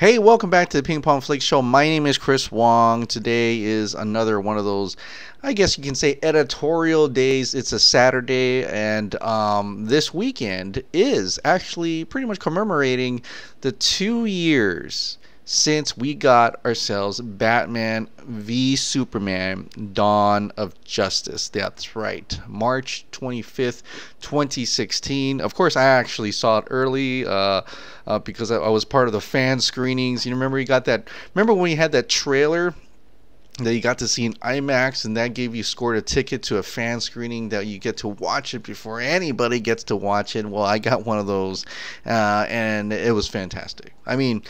Hey, welcome back to the Ping Pong Flick Show. My name is Chris Wong. Today is another one of those, I guess you can say, editorial days. It's a Saturday, and this weekend is actually pretty much commemorating the 2 years since we got ourselves Batman v Superman Dawn of Justice. That's right, March 25th, 2016. Of course, I actually saw it early because I was part of the fan screenings. You remember you got that? Remember when you had that trailer that you got to see in IMAX, and that gave you scored a ticket to a fan screening that you get to watch it before anybody gets to watch it? Well, I got one of those, and it was fantastic. I mean,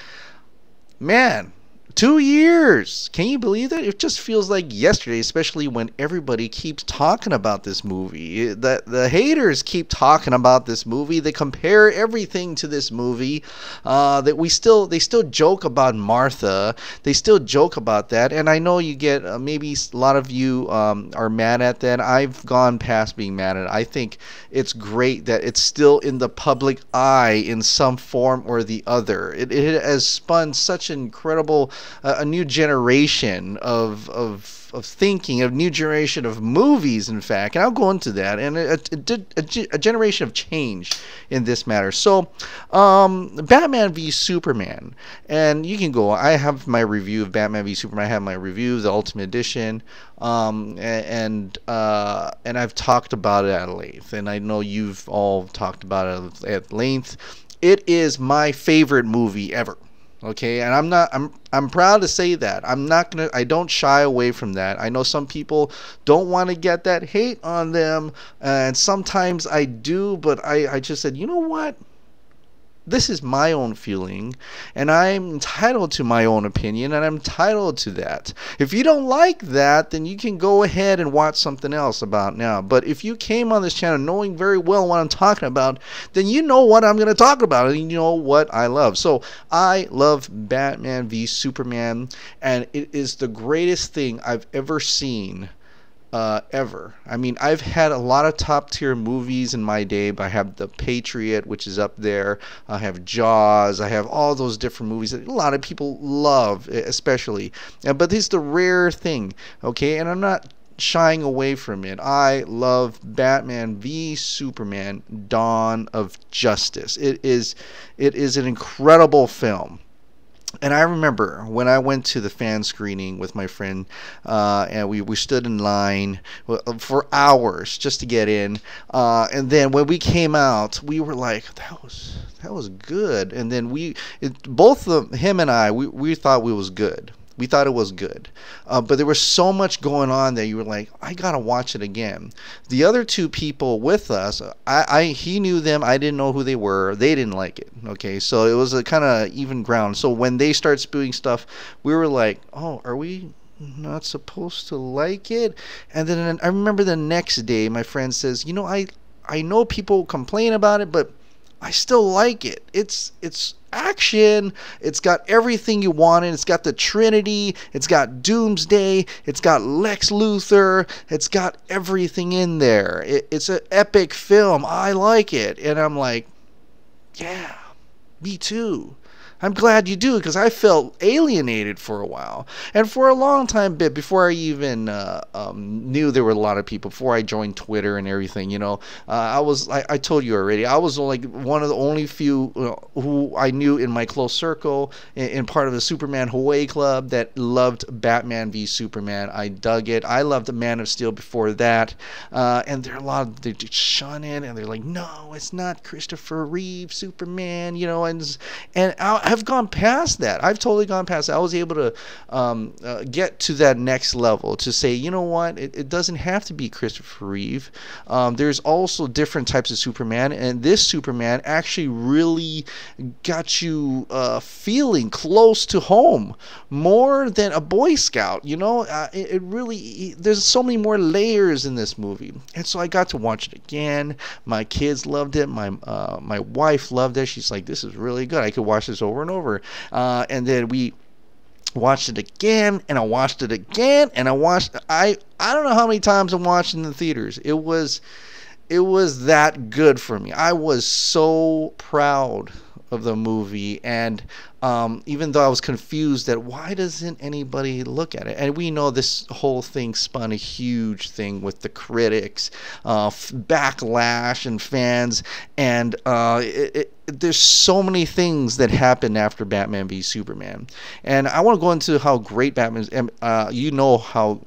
man, 2 years. Can you believe that? It just feels like yesterday, especially when everybody keeps talking about this movie. The haters keep talking about this movie. They compare everything to this movie. They still joke about Martha. They still joke about that. And I know you get maybe a lot of you are mad at that. I've gone past being mad at it. I think it's great that it's still in the public eye in some form or the other. It has spun such an incredible a new generation of thinking, a new generation of movies, in fact, and I'll go into that, and a generation of change in this matter. So, Batman v Superman, and you can go. I have my review of Batman v Superman. I have my review of the Ultimate Edition, and I've talked about it at length, and I know you've all talked about it at length. It is my favorite movie ever. Okay, and I'm proud to say that. I don't shy away from that. I know some people don't want to get that hate on them, and sometimes I do, but I just said, you know what? This is my own feeling, and I'm entitled to my own opinion, and I'm entitled to that. If you don't like that, then you can go ahead and watch something else about now. But if you came on this channel knowing very well what I'm talking about, then you know what I'm going to talk about, and you know what I love. So I love Batman v Superman, and it is the greatest thing I've ever seen. Ever. I mean, I've had a lot of top tier movies in my day, but I have The Patriot, which is up there. I have Jaws. I have all those different movies that a lot of people love, especially. But this is the rare thing, okay? And I'm not shying away from it. I love Batman v Superman Dawn of Justice. It is an incredible film. And I remember when I went to the fan screening with my friend, and we stood in line for hours just to get in. And then when we came out, we were like, that was good. And then him and I, we thought we was good. We thought it was good, but there was so much going on that you were like, I gotta watch it again. The other two people with us, he knew them, I didn't know who they were. They didn't like it. Okay, so it was a kind of even ground. So when they start spewing stuff, we were like, oh, are we not supposed to like it? And then I remember the next day, my friend says, you know, I know people complain about it, but I still like it. It's action. It's got everything you wanted. It's got the Trinity. It's got Doomsday. It's got Lex Luthor. It's got everything in there. It's an epic film. I like it. And I'm like, yeah, me too. I'm glad you do, because I felt alienated for a while. And for a long time, before I even knew there were a lot of people, before I joined Twitter and everything, you know, I told you already, I was like one of the only few who I knew in my close circle, in part of the Superman Hawaii Club, that loved Batman v Superman. I dug it. I loved Man of Steel before that. And there are a lot of, they shun it, and they're like, no, it's not Christopher Reeve Superman, you know, and I've gone past that. I've totally gone past that. I was able to get to that next level to say, you know what, it doesn't have to be Christopher Reeve. There's also different types of Superman, and this Superman actually really got you feeling close to home, more than a Boy Scout. You know, it really, there's so many more layers in this movie, and so I got to watch it again. My kids loved it. My wife loved it. She's like, this is really good. I could watch this over and over. And then we watched it again, and I watched it again, and I don't know how many times I watched it in the theaters. It was that good for me. I was so proud of the movie, and even though I was confused that why doesn't anybody look at it? And we know this whole thing spun a huge thing with the critics, backlash and fans, and there's so many things that happened after Batman v Superman, and I want to go into how great Batman is. You know how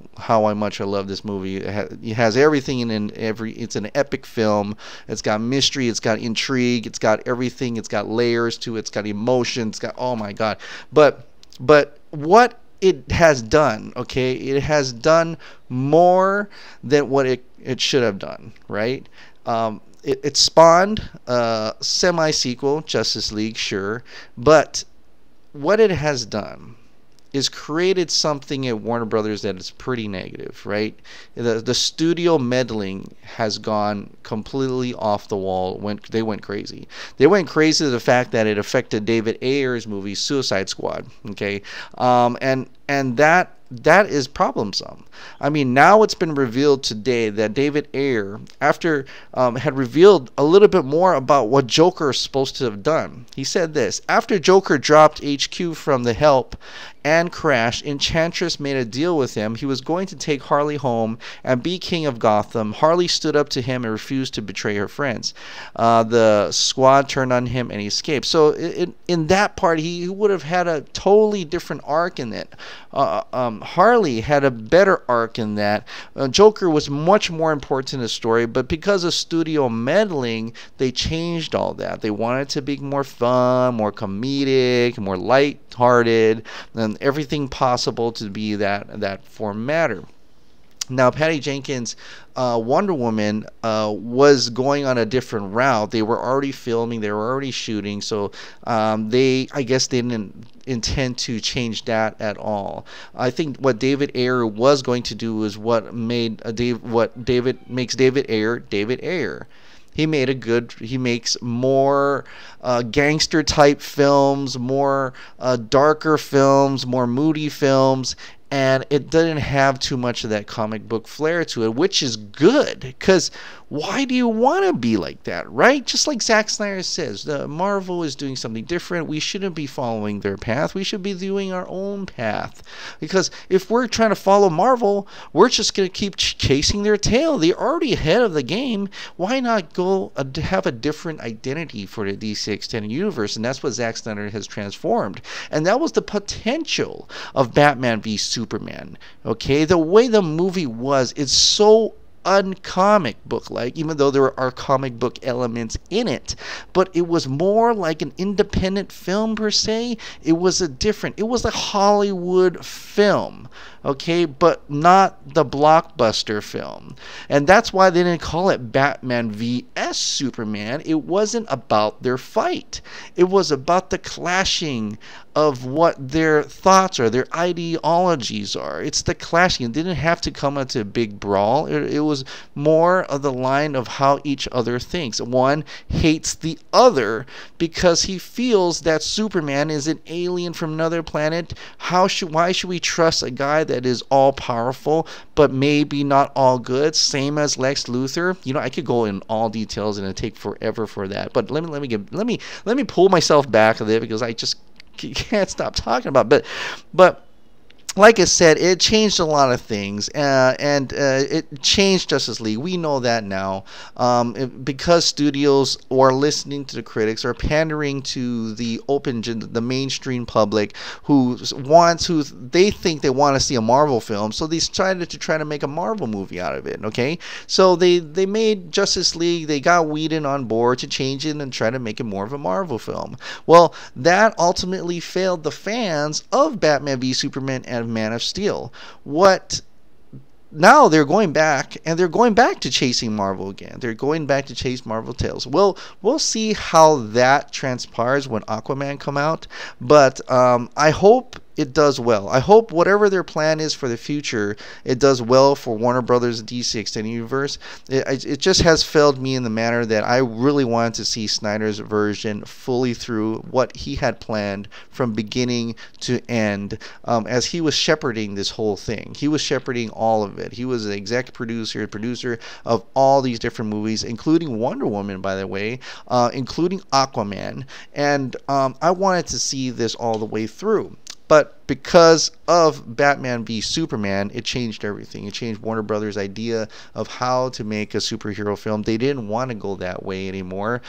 much I love this movie. It has everything in every. It's an epic film. It's got mystery. It's got intrigue. It's got everything. It's got layers to it. It's got emotion. It's got, oh my God. But what it has done, okay? It has done more than what it should have done, right? It spawned a semi-sequel, Justice League, sure, but what it has done is created something at Warner Brothers that is pretty negative, right? The studio meddling has gone completely off the wall. They went crazy. They went crazy to the fact that it affected David Ayer's movie Suicide Squad, okay? And that is problemsome. I mean, now it's been revealed today that David Ayer, after had revealed a little bit more about what Joker is supposed to have done. He said this: after Joker dropped HQ from the Help and crashed, Enchantress made a deal with him. He was going to take Harley home and be king of Gotham. Harley stood up to him and refused to betray her friends. The squad turned on him and he escaped. So in that part, he would have had a totally different arc in it. Harley had a better arc in that. Joker was much more important in the story, but because of studio meddling, they changed all that. They wanted it to be more fun, more comedic, more light-hearted, and everything possible to be that formatter. Now, Patty Jenkins' Wonder Woman was going on a different route. They were already filming, they were already shooting, so I guess they didn't intend to change that at all. I think what David Ayer was going to do is what makes David Ayer David Ayer. He makes more gangster type films, more darker films, more moody films, and it doesn't have too much of that comic book flair to it, which is good, because why do you want to be like that, right? Just like Zack Snyder says, Marvel is doing something different. We shouldn't be following their path. We should be doing our own path, because if we're trying to follow Marvel, we're just going to keep chasing their tail. They're already ahead of the game. Why not go have a different identity for the DC Extended Universe? And that's what Zack Snyder has transformed. And that was the potential of Batman v Superman. Okay, the way the movie was, it's so uncomic book like, even though there are comic book elements in it, but it was more like an independent film per se. It was a Hollywood film, okay, but not the blockbuster film. And that's why they didn't call it Batman vs Superman. It wasn't about their fight. It was about the clashing of what their thoughts are, their ideologies are. It's the clashing. It didn't have to come into a big brawl. It was more of the line of how each other thinks. One hates the other because he feels that Superman is an alien from another planet. Why should we trust a guy that is all powerful but maybe not all good? Same as Lex Luthor. You know, I could go in all details and it'd take forever for that. But let me pull myself back a little, because I just can't stop talking about it. But like I said, it changed a lot of things, and it changed Justice League. We know that now, because studios are listening to the critics, are pandering to the the mainstream public who they think they want to see a Marvel film, so they decided to try to make a Marvel movie out of it. Okay, so they made Justice League. They got Whedon on board to change it and try to make it more of a Marvel film. Well, that ultimately failed the fans of Batman v Superman and Man of Steel. Now they're going back, and they're going back to chasing Marvel again. They're going back to chase Marvel tales. We'll see how that transpires when Aquaman come out. But I hope it does well. I hope whatever their plan is for the future, it does well for Warner Brothers DC Extended Universe. It just has failed me in the manner that I really wanted to see Snyder's version fully through what he had planned from beginning to end, as he was shepherding this whole thing. He was shepherding all of it. He was the exec producer of all these different movies, including Wonder Woman, by the way, including Aquaman, and I wanted to see this all the way through. But because of Batman v Superman, it changed everything. It changed Warner Brothers' idea of how to make a superhero film. They didn't want to go that way anymore,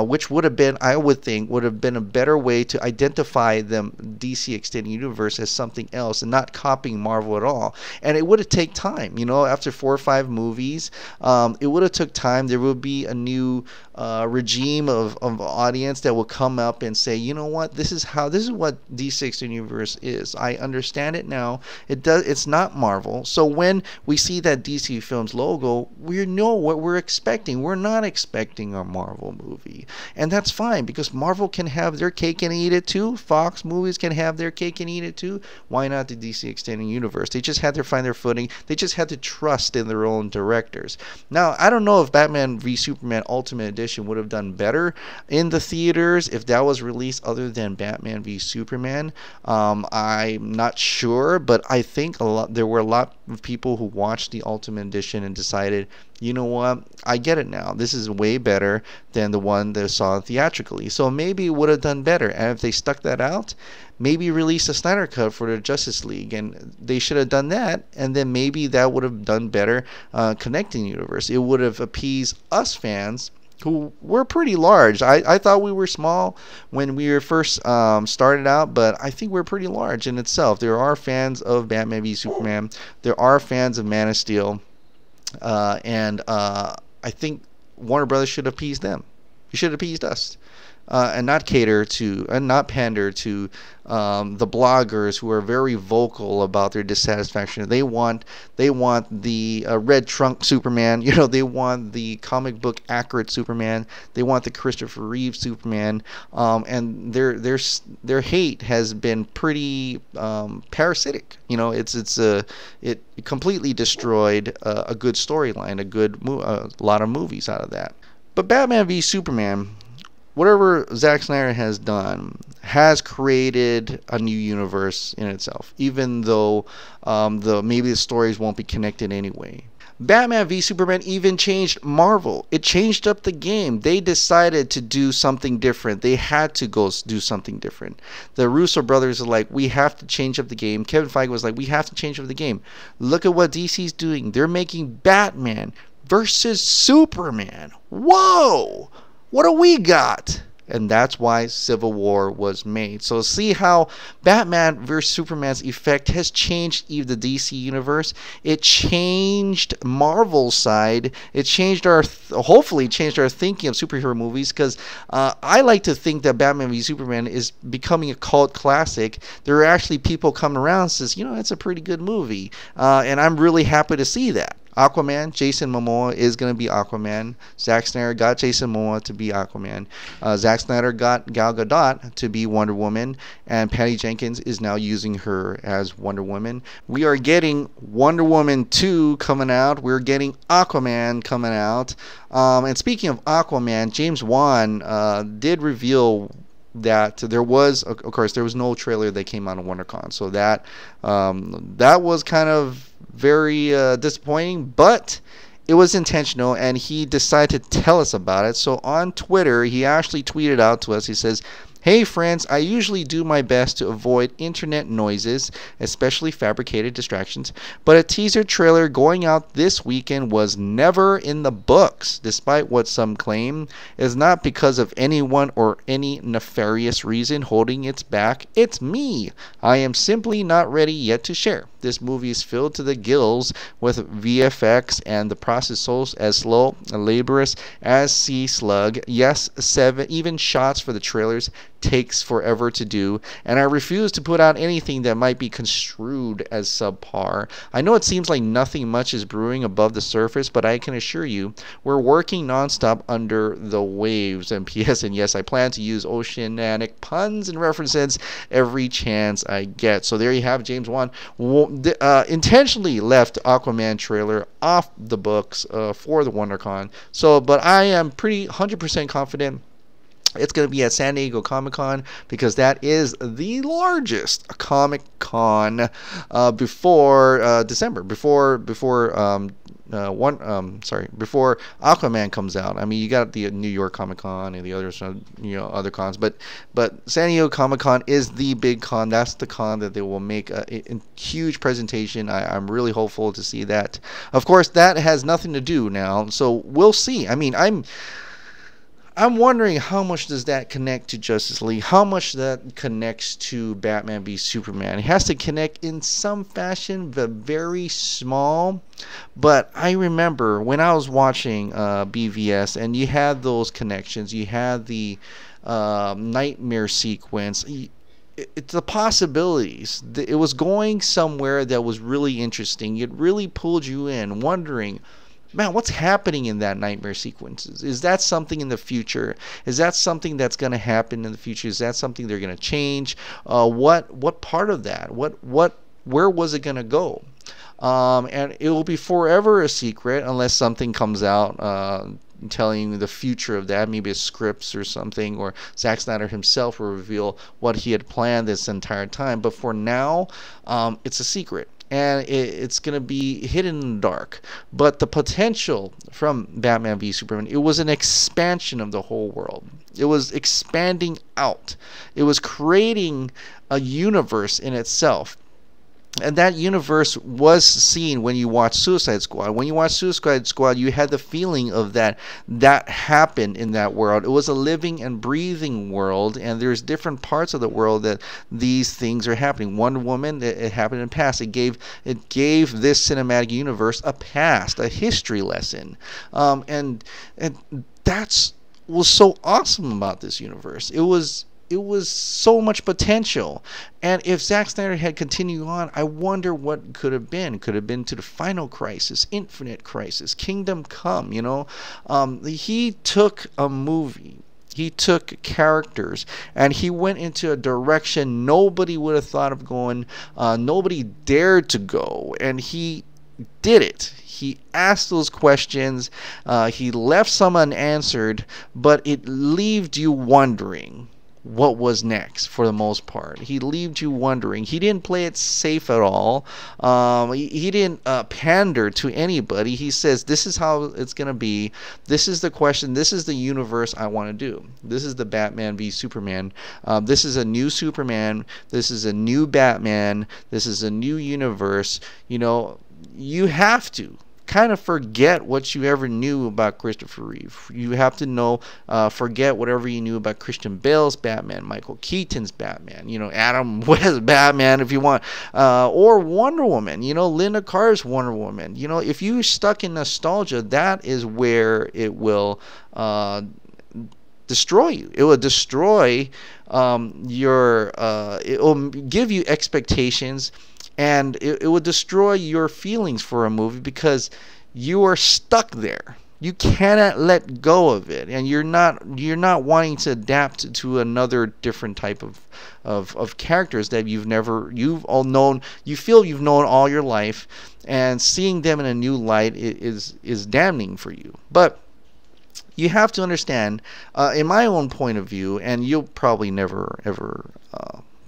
which would have been, I would think, would have been a better way to identify the DC Extended Universe as something else and not copying Marvel at all. And it would have taken time, you know, after 4 or 5 movies, it would have took time. There would be a new regime of audience that will come up and say, you know what, this is what DC Extended Universe is. I understand it now. It's not Marvel. So when we see that DC Films logo, we know what we're expecting. We're not expecting a Marvel movie. And that's fine, because Marvel can have their cake and eat it too. Fox movies can have their cake and eat it too. Why not the DC Extended Universe? They just had to find their footing. They just had to trust in their own directors. Now, I don't know if Batman v Superman Ultimate Edition would have done better in the theaters if that was released other than Batman v Superman. I'm not sure, but I think there were a lot of people who watched the Ultimate Edition and decided, you know what, I get it now. This is way better than the one that I saw theatrically. So maybe it would have done better. And if they stuck that out, maybe release a Snyder Cut for the Justice League. And they should have done that. And then maybe that would have done better connecting the universe. It would have appeased us fans, who were pretty large. I thought we were small when we were first started out, but I think we're pretty large in itself. There are fans of Batman v Superman. There are fans of Man of Steel. And I think Warner Brothers should appease them. He should appease us. And not cater to, and not pander to the bloggers who are very vocal about their dissatisfaction. They want the red trunk Superman. You know, they want the comic book accurate Superman. They want the Christopher Reeve Superman. And their hate has been pretty parasitic. You know, it completely destroyed a good storyline, a lot of movies out of that. But Batman v Superman, whatever Zack Snyder has done, has created a new universe in itself, even though maybe the stories won't be connected anyway. Batman v Superman even changed Marvel. It changed up the game. They decided to do something different. They had to go do something different. The Russo brothers are like, we have to change up the game. Kevin Feige was like, we have to change up the game. Look at what DC's doing. They're making Batman versus Superman. Whoa! What do we got? And that's why Civil War was made. So see how Batman vs Superman's effect has changed even the DC universe. It changed Marvel's side. It changed hopefully changed our thinking of superhero movies, because I like to think that Batman v Superman is becoming a cult classic. There are actually people coming around and says, you know, it's a pretty good movie. And I'm really happy to see that. Aquaman, Jason Momoa is going to be Aquaman. Zack Snyder got Jason Momoa to be Aquaman. Zack Snyder got Gal Gadot to be Wonder Woman. And Patty Jenkins is now using her as Wonder Woman. We are getting Wonder Woman 2 coming out. We're getting Aquaman coming out. And speaking of Aquaman, James Wan did reveal that there was, of course, there was no trailer that came out of WonderCon. So that was kind of very disappointing, but it was intentional, and he decided to tell us about it. So on Twitter, he actually tweeted out to us. He says, "Hey friends, I usually do my best to avoid internet noises, especially fabricated distractions, but a teaser trailer going out this weekend was never in the books, despite what some claim. It's not because of anyone or any nefarious reason holding its back. It's me. I am simply not ready yet to share. This movie is filled to the gills with VFX, and the process so as slow and laborious as Sea Slug. Yes, 7 even shots for the trailers takes forever to do, and I refuse to put out anything that might be construed as subpar. I know it seems like nothing much is brewing above the surface, but I can assure you we're working nonstop under the waves. And P.S. and yes, I plan to use oceanic puns and references every chance I get. So there you have James Wan intentionally left Aquaman trailer off the books for the WonderCon. So, but I am pretty 100% confident it's going to be at San Diego Comic-Con, because that is the largest Comic-Con before December, before Aquaman comes out. I mean, you got the New York Comic-Con and the others, other cons, but San Diego Comic-Con is the big con. That's the con that they will make a huge presentation. I'm really hopeful to see that. Of course, that has nothing to do now, so we'll see. I mean, I'm wondering how much does that connect to Justice League, how much that connects to Batman v Superman. It has to connect in some fashion, but very small. But I remember when I was watching BVS, and you had those connections, you had the nightmare sequence. It's the possibilities. It was going somewhere that was really interesting. It really pulled you in, wondering, man, what's happening in that nightmare sequences? Is that something in the future? Is that something that's going to happen in the future? Is that something they're going to change? What part of that? Where was it going to go? And it will be forever a secret unless something comes out telling you the future of that, maybe a scripts or something, or Zack Snyder himself will reveal what he had planned this entire time. But for now, it's a secret. And it's going to be hidden in the dark. But the potential from Batman v Superman, it was an expansion of the whole world. It was expanding out. It was creating a universe in itself. And that universe was seen when you watched Suicide Squad. When you watched Suicide Squad, you had the feeling of that happened in that world. It was a living and breathing world, and there's different parts of the world that these things are happening. Wonder Woman, it happened in the past. It gave this cinematic universe a past, a history lesson, and that's was so awesome about this universe. It was so much potential. And if Zack Snyder had continued on, I wonder what could have been. Could have been to the Final Crisis, Infinite Crisis, Kingdom Come, He took a movie, he took characters, and he went into a direction nobody would have thought of going, nobody dared to go, and he did it. He asked those questions, he left some unanswered, but it left you wondering what was next. For the most part, he left you wondering. He didn't play it safe at all. He didn't pander to anybody. He says, this is how it's going to be. This is the question. This is the universe I want to do. This is the Batman v Superman. This is a new Superman. This is a new Batman. This is a new universe. You have to kind of forget what you ever knew about Christopher Reeve. You have to forget whatever you knew about Christian Bale's Batman, Michael Keaton's Batman, Adam West's Batman if you want, or Wonder Woman, Linda Carter's Wonder Woman. If you're stuck in nostalgia, that is where it will destroy you. It will destroy it will give you expectations, and it would destroy your feelings for a movie because you are stuck there. You cannot let go of it, and you're not wanting to adapt to another different type of characters that you've all known. You feel you've known all your life, and seeing them in a new light is damning for you. But you have to understand, in my own point of view, and you'll probably never ever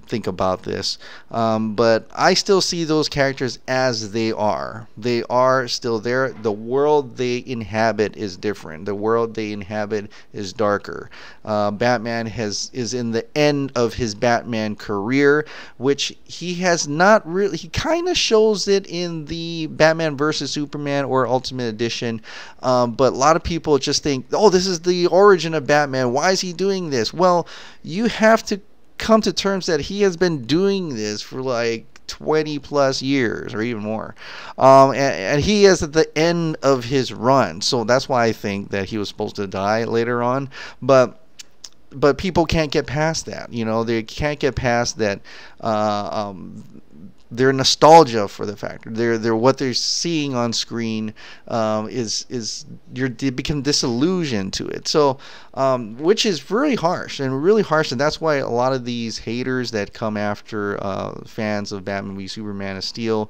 think about this, but I still see those characters as they are. They are still there. The world they inhabit is different. The world they inhabit is darker. Batman is in the end of his Batman career, which he has not really. He kind of shows it in the Batman versus Superman or Ultimate Edition, but a lot of people just think, oh, this is the origin of Batman. Why is he doing this? Well, you have to come to terms that he has been doing this for like 20 plus years or even more, and he is at the end of his run, so that's why I think that he was supposed to die later on. But but people can't get past that. They can't get past that. Uh, um, their nostalgia for the factor. They're what they're seeing on screen is they become disillusioned to it. So, which is really harsh, and that's why a lot of these haters that come after fans of Batman v Superman of Steel,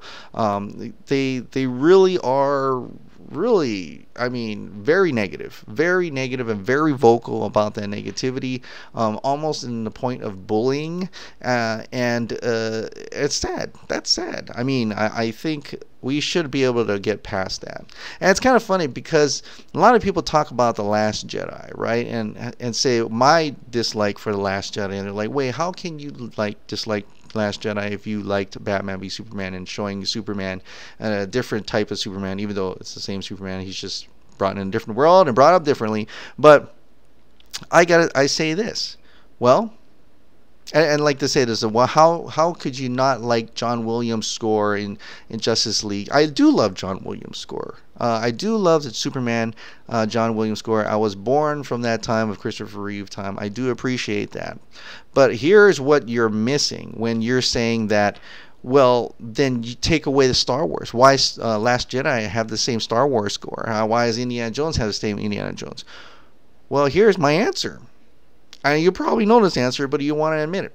they really are I mean, very negative, and very vocal about that negativity, almost in the point of bullying, and it's sad. That's sad. I mean, I think we should be able to get past that. And it's kind of funny because a lot of people talk about The Last Jedi, right? And say my dislike for The Last Jedi, and they're like, wait, how can you dislike Last Jedi if you liked Batman v Superman, and showing Superman a different type of Superman, even though it's the same Superman, he's just brought in a different world and brought up differently. But I say this, well, and like to say this, well, how could you not like John Williams' score in Justice League? I do love John Williams' score. I do love the Superman John Williams score. I was born from that time of Christopher Reeve time. I do appreciate that. But here's what you're missing when you're saying that, well, then you take away the Star Wars. Why Last Jedi have the same Star Wars score? Why does Indiana Jones have the same Indiana Jones? Well, here's my answer. You probably know this answer, but you want to admit it.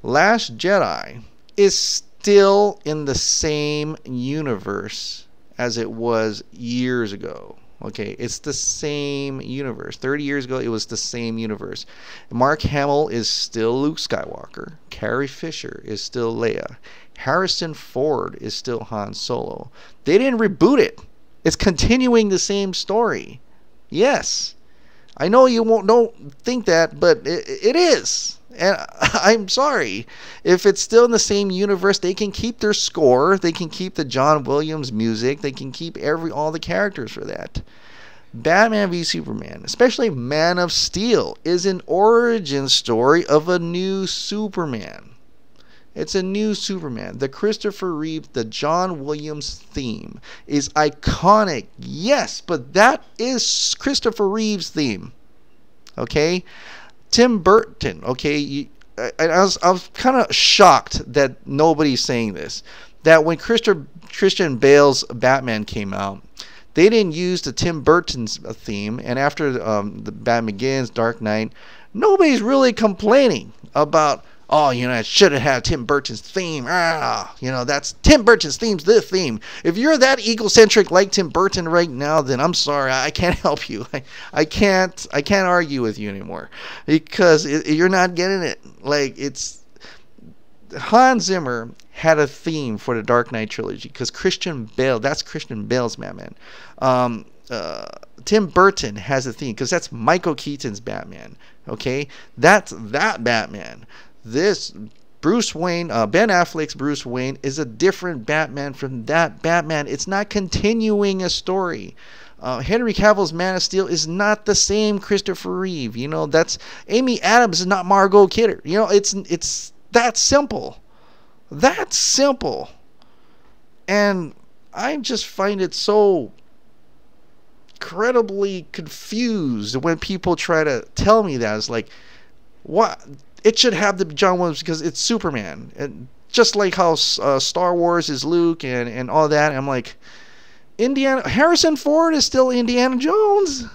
Last Jedi is still in the same universe as it was years ago. Okay, it's the same universe. 30 years ago, it was the same universe. Mark Hamill is still Luke Skywalker. Carrie Fisher is still Leia. Harrison Ford is still Han Solo. They didn't reboot it. It's continuing the same story. Yes. I know you don't think that, but it is. And I'm sorry. If it's still in the same universe, they can keep their score. They can keep the John Williams music. They can keep all the characters for that. Batman v Superman, especially Man of Steel, is an origin story of a new Superman. It's a new Superman. The Christopher Reeve, the John Williams theme is iconic. Yes, but that is Christopher Reeve's theme. Okay? Tim Burton, okay? I was kind of shocked that nobody's saying this. That when Christian Bale's Batman came out, they didn't use the Tim Burton's theme. And after the Batman Begins, Dark Knight, nobody's really complaining about, oh, it should have had Tim Burton's theme. That's Tim Burton's theme's the theme. If you're that egocentric like Tim Burton right now, then I'm sorry, I can't help you. I can't argue with you anymore because you're not getting it. Like, it's Hans Zimmer had a theme for the Dark Knight trilogy because Christian Bale, that's Christian Bale's Batman. Tim Burton has a theme because that's Michael Keaton's Batman. Okay, that's that Batman. This Bruce Wayne, Ben Affleck's Bruce Wayne, is a different Batman from that Batman. It's not continuing a story. Henry Cavill's Man of Steel is not the same Christopher Reeve. That's Amy Adams is not Margot Kidder. It's that simple. That simple. And I just find it so incredibly confused when people try to tell me that. It's like, what? It should have the John Williams because it's Superman. And just like how Star Wars is Luke and all that. I'm like, Harrison Ford is still Indiana Jones.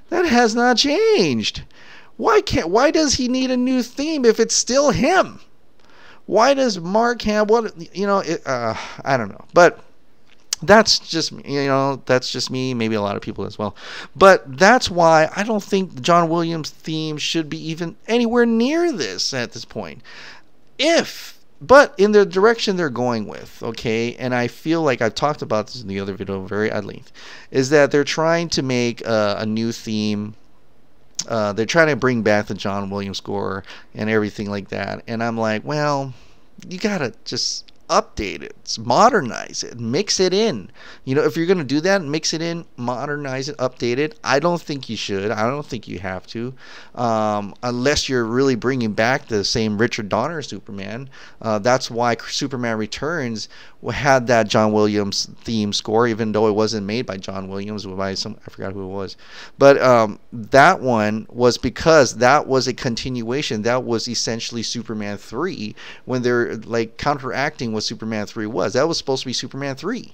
That has not changed. Why does he need a new theme if it's still him? Why does Mark Hamill, I don't know. But that's just me, maybe a lot of people as well. But that's why I don't think the John Williams theme should be even anywhere near this at this point. But in the direction they're going with, okay, and I feel like I've talked about this in the other video very at length, is that they're trying to make a new theme. They're trying to bring back the John Williams score and everything like that. And I'm like, well, you gotta just update it, modernize it, mix it in. You know, if you're going to do that, mix it in, modernize it, update it. I don't think you should. I don't think you have to, unless you're really bringing back the same Richard Donner Superman. That's why Superman Returns had that John Williams theme score, even though it wasn't made by John Williams, by some, I forgot who it was. But that one was because that was a continuation. That was essentially Superman 3, when they're like counteracting what Superman 3 was. That was supposed to be Superman 3,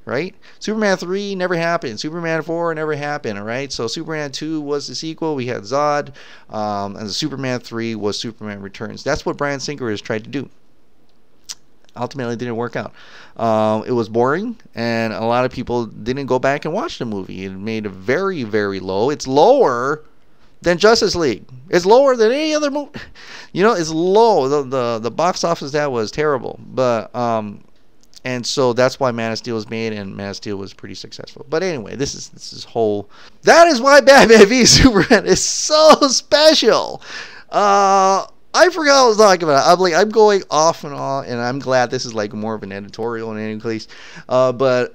right? Superman 3 never happened. Superman 4 never happened, all right? So Superman 2 was the sequel. We had Zod, and the Superman 3 was Superman Returns. That's what Bryan Singer has tried to do. Ultimately, it didn't work out. It was boring, and a lot of people didn't go back and watch the movie. It made a very, very low. It's lower than Justice League. It's lower than any other movie. You know, it's low. The box office, that was terrible. But and so that's why Man of Steel was made, and Man of Steel was pretty successful. But anyway, this is whole. That is why Batman v Superman is so special. I forgot what I was talking about. I'm going off and on, and I'm glad this is like more of an editorial in any case. But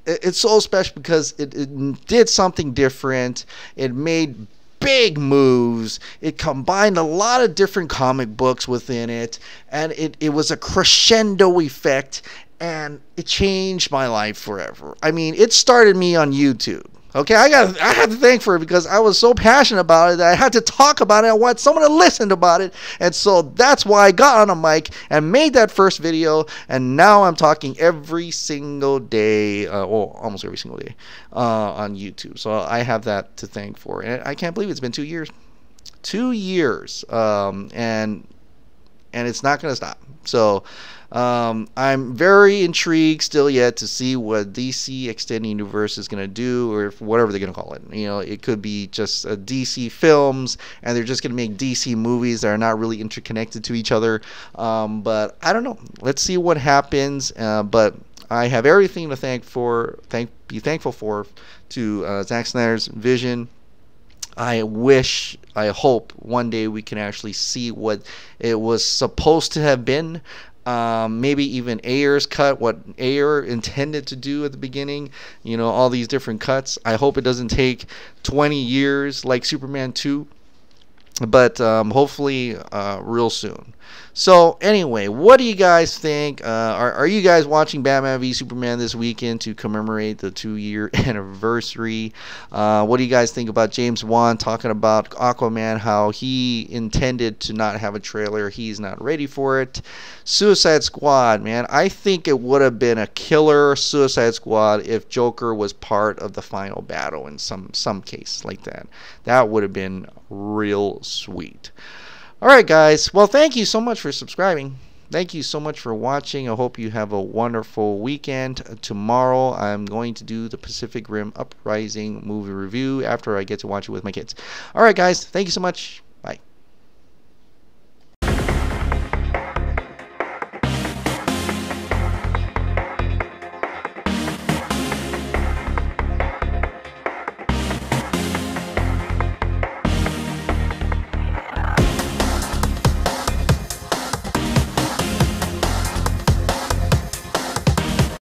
it's so special because it did something different. It made big moves. It combined a lot of different comic books within it, and it was a crescendo effect, and it changed my life forever. I mean, it started me on YouTube. Okay, I had to thank for it because I was so passionate about it that I had to talk about it. I want someone to listen about it. And so that's why I got on a mic and made that first video. And now I'm talking every single day, almost every single day, on YouTube. So I have that to thank for. And I can't believe it's been 2 years. 2 years. And it's not going to stop. So I'm very intrigued still yet to see what DC Extended Universe is going to do, or whatever they're going to call it. You know, it could be just DC films, and they're just going to make DC movies that are not really interconnected to each other. But I don't know. Let's see what happens. But I have everything to be thankful for to Zack Snyder's vision. I hope one day we can actually see what it was supposed to have been. Maybe even Ayer's cut, what Ayer intended to do at the beginning. You know, all these different cuts. I hope it doesn't take 20 years like Superman 2. But hopefully real soon. So anyway, what do you guys think? Are you guys watching Batman v Superman this weekend to commemorate the 2-year anniversary? What do you guys think about James Wan talking about Aquaman, how he intended to not have a trailer, he's not ready for it? Suicide Squad, man, I think it would have been a killer Suicide Squad if Joker was part of the final battle in some case like that. That would have been real sweet. All right, guys. Well, thank you so much for subscribing. Thank you so much for watching. I hope you have a wonderful weekend. Tomorrow, I'm going to do the Pacific Rim Uprising movie review after I get to watch it with my kids. All right, guys. Thank you so much.